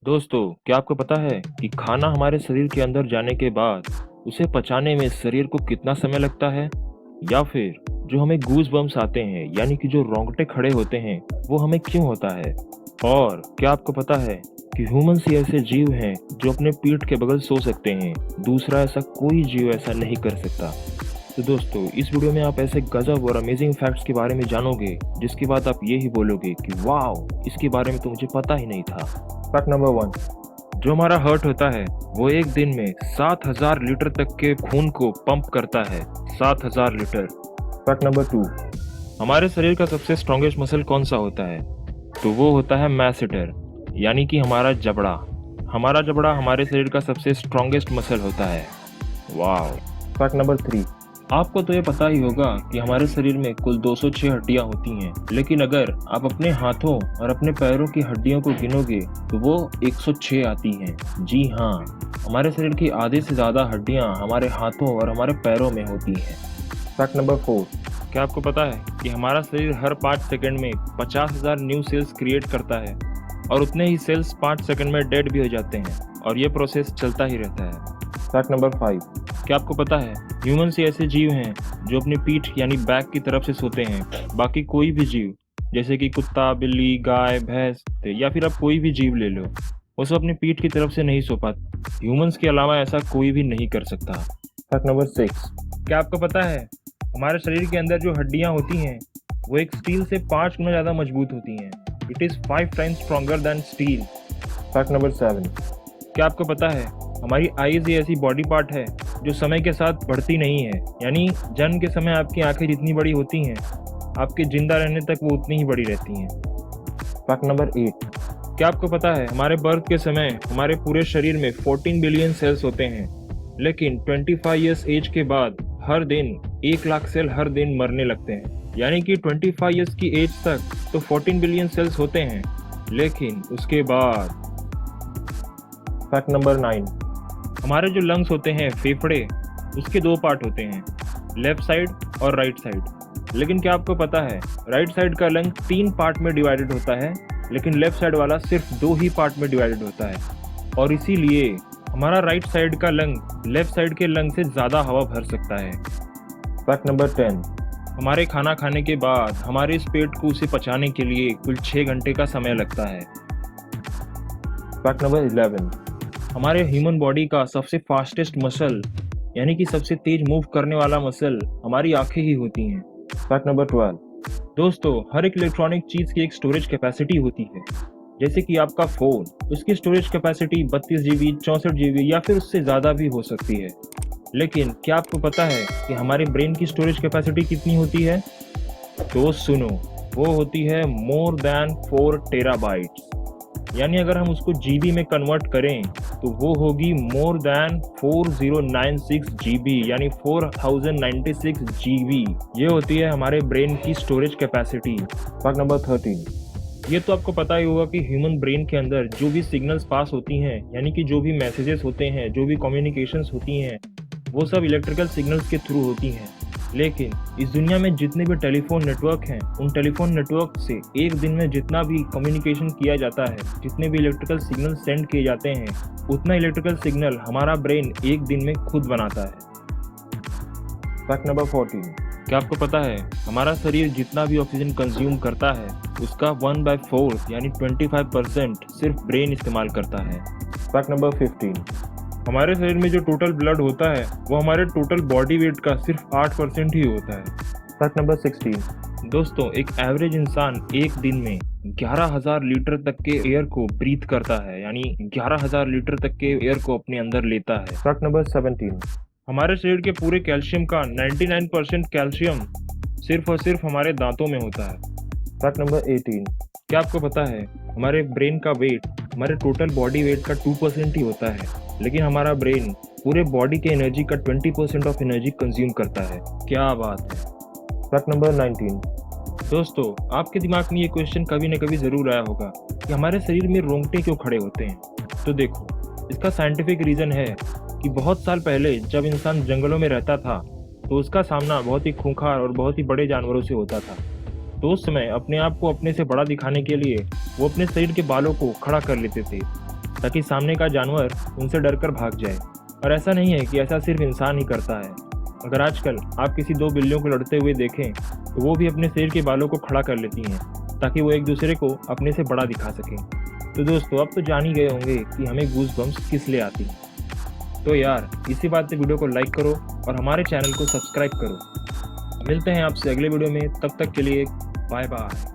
दोस्तों, क्या आपको पता है कि खाना हमारे शरीर के अंदर जाने के बाद उसे पचाने में शरीर को कितना समय लगता है? या फिर जो हमें गूज बम्स आते हैं यानी कि जो रोंगटे खड़े होते हैं वो हमें क्यों होता है? और क्या आपको पता है कि ह्यूमंस ही ऐसे जीव हैं जो अपने पीठ के बगल सो सकते हैं, दूसरा ऐसा कोई जीव ऐसा नहीं कर सकता। तो दोस्तों, इस वीडियो में आप ऐसे गजब और अमेजिंग फैक्ट्स के बारे में जानोगे जिसके बाद आप ये ही बोलोगे कि वाओ, इसके बारे में तो मुझे पता ही नहीं था। फैक्ट नंबर 1, जो हमारा हार्ट होता है वो एक दिन में 7000 लीटर तक के खून को पंप करता है। 7000 लीटर। फैक्ट नंबर 2, हमारे शरीर का सबसे स्ट्रॉन्गेस्ट मसल कौन सा होता है? तो वो होता है मैसेटर, यानी कि हमारा जबड़ा। हमारा जबड़ा हमारे शरीर का सबसे स्ट्रॉन्गेस्ट मसल होता है। वाह। फैक्ट नंबर 3, आपको तो ये पता ही होगा कि हमारे शरीर में कुल 206 हड्डियां होती हैं, लेकिन अगर आप अपने हाथों और अपने पैरों की हड्डियों को गिनोगे तो वो 106 आती हैं। जी हाँ, हमारे शरीर की आधे से ज़्यादा हड्डियां हमारे हाथों और हमारे पैरों में होती हैं। फैक्ट नंबर 4, क्या आपको पता है कि हमारा शरीर हर 5 सेकंड में 50,000 न्यू सेल्स क्रिएट करता है और उतने ही सेल्स 5 सेकंड में डेड भी हो जाते हैं और ये प्रोसेस चलता ही रहता है। फैक्ट नंबर 5, क्या आपको पता है ह्यूमंस ही ऐसे जीव हैं जो अपनी पीठ यानी बैक की तरफ से सोते हैं। बाकी कोई भी जीव जैसे कि कुत्ता, बिल्ली, गाय, भैंस या फिर आप कोई भी जीव ले लो, वो सब अपनी पीठ की तरफ से नहीं सो पाते। ह्यूमंस के अलावा ऐसा कोई भी नहीं कर सकता। फैक्ट नंबर 6, क्या आपको पता है हमारे शरीर के अंदर जो हड्डियां होती हैं वो एक स्टील से 5 गुना ज़्यादा मजबूत होती हैं। It is 5 times stronger than steel. Fact number 7, क्या आपको पता है हमारी आईज ही ऐसी बॉडी पार्ट है जो समय के साथ बढ़ती नहीं है, यानी जन्म के समय आपकी आंखें जितनी बड़ी होती हैं आपके जिंदा रहने तक वो उतनी ही बड़ी रहती हैं। फैक्ट नंबर 8, क्या आपको पता है हमारे बर्थ के समय हमारे पूरे शरीर में 14 बिलियन सेल्स होते हैं, लेकिन 25 ईयर्स एज के बाद हर दिन 1 लाख सेल हर दिन मरने लगते हैं। यानी कि 25 ईयर्स की एज तक तो 14 बिलियन सेल्स होते हैं, लेकिन उसके बाद। फैक्ट नंबर 9, हमारे जो लंग्स होते हैं, फेफड़े, उसके 2 पार्ट होते हैं, लेफ्ट साइड और राइट साइड। लेकिन क्या आपको पता है राइट साइड का लंग 3 पार्ट में डिवाइडेड होता है, लेकिन लेफ्ट साइड वाला सिर्फ 2 ही पार्ट में डिवाइडेड होता है, और इसीलिए हमारा राइट साइड का लंग लेफ्ट साइड के लंग से ज़्यादा हवा भर सकता है। फैक्ट नंबर 10, हमारे खाना खाने के बाद हमारे इस पेट को उसे पचाने के लिए कुल 6 घंटे का समय लगता है। फैक्ट नंबर 11, हमारे ह्यूमन बॉडी का सबसे फास्टेस्ट मसल यानी कि सबसे तेज मूव करने वाला मसल हमारी आंखें ही होती हैं। फैक्ट नंबर 12, दोस्तों, हर एक इलेक्ट्रॉनिक चीज़ की एक स्टोरेज कैपेसिटी होती है। जैसे कि आपका फ़ोन, उसकी स्टोरेज कैपेसिटी 32 GB, 64 GB या फिर उससे ज़्यादा भी हो सकती है। लेकिन क्या आपको पता है कि हमारे ब्रेन की स्टोरेज कैपेसिटी कितनी होती है? तो सुनो, वो होती है मोर दैन 4 टेराबाइट्स। यानी अगर हम उसको जीबी में कन्वर्ट करें तो वो होगी मोर दैन 4096 GB, यानी 4096 GB। ये होती है हमारे ब्रेन की स्टोरेज कैपेसिटी। फैक्ट नंबर 13, ये तो आपको पता ही होगा कि ह्यूमन ब्रेन के अंदर जो भी सिग्नल्स पास होती हैं, यानी कि जो भी मैसेजेस होते हैं, जो भी कम्युनिकेशंस होती हैं, वो सब इलेक्ट्रिकल सिग्नल्स के थ्रू होती हैं। लेकिन इस दुनिया में जितने भी टेलीफोन नेटवर्क हैं, उन टेलीफोन नेटवर्क से एक दिन में जितना भी कम्युनिकेशन किया जाता है, जितने भी इलेक्ट्रिकल सिग्नल सेंड किए जाते हैं, उतना इलेक्ट्रिकल सिग्नल हमारा ब्रेन एक दिन में खुद बनाता है। फैक्ट नंबर 14, क्या आपको पता है हमारा शरीर जितना भी ऑक्सीजन कंज्यूम करता है उसका 1/4 यानी 25% सिर्फ ब्रेन इस्तेमाल करता है। फैक्ट नंबर 15, हमारे शरीर में जो टोटल ब्लड होता है वो हमारे टोटल बॉडी वेट का सिर्फ 8% ही होता है। फैक्ट नंबर 16, दोस्तों, एक एवरेज इंसान एक दिन में 11,000 लीटर तक के एयर को ब्रीथ करता है, यानी 11,000 लीटर तक के एयर को अपने अंदर लेता है। फैक्ट नंबर 17, हमारे शरीर के पूरे कैल्शियम का 99% कैल्शियम सिर्फ और सिर्फ हमारे दांतों में होता है। फैक्ट नंबर 18, क्या आपको पता है हमारे ब्रेन का वेट हमारे टोटल बॉडी वेट का 2% ही होता है, लेकिन हमारा ब्रेन पूरे बॉडी के एनर्जी का 20% ऑफ एनर्जी कंज्यूम करता है। क्या बात है। फैक्ट नंबर 19, दोस्तों, आपके दिमाग में ये क्वेश्चन कभी न कभी ज़रूर आया होगा कि हमारे शरीर में रोंगटे क्यों खड़े होते हैं। तो देखो, इसका साइंटिफिक रीज़न है कि बहुत साल पहले जब इंसान जंगलों में रहता था तो उसका सामना बहुत ही खूंखार और बहुत ही बड़े जानवरों से होता था। तो उस समय अपने आप को अपने से बड़ा दिखाने के लिए वो अपने शरीर के बालों को खड़ा कर लेते थे ताकि सामने का जानवर उनसे डरकर भाग जाए। और ऐसा नहीं है कि ऐसा सिर्फ इंसान ही करता है। अगर आजकल आप किसी दो बिल्लियों को लड़ते हुए देखें तो वो भी अपने शरीर के बालों को खड़ा कर लेती हैं ताकि वो एक दूसरे को अपने से बड़ा दिखा सकें। तो दोस्तों, अब तो जान ही गए होंगे कि हमें गूज बम्स किस लिए आती हैं। तो यार, इसी बात से वीडियो को लाइक करो और हमारे चैनल को सब्सक्राइब करो। मिलते हैं आपसे अगले वीडियो में, तब तक के लिए बाय बाय।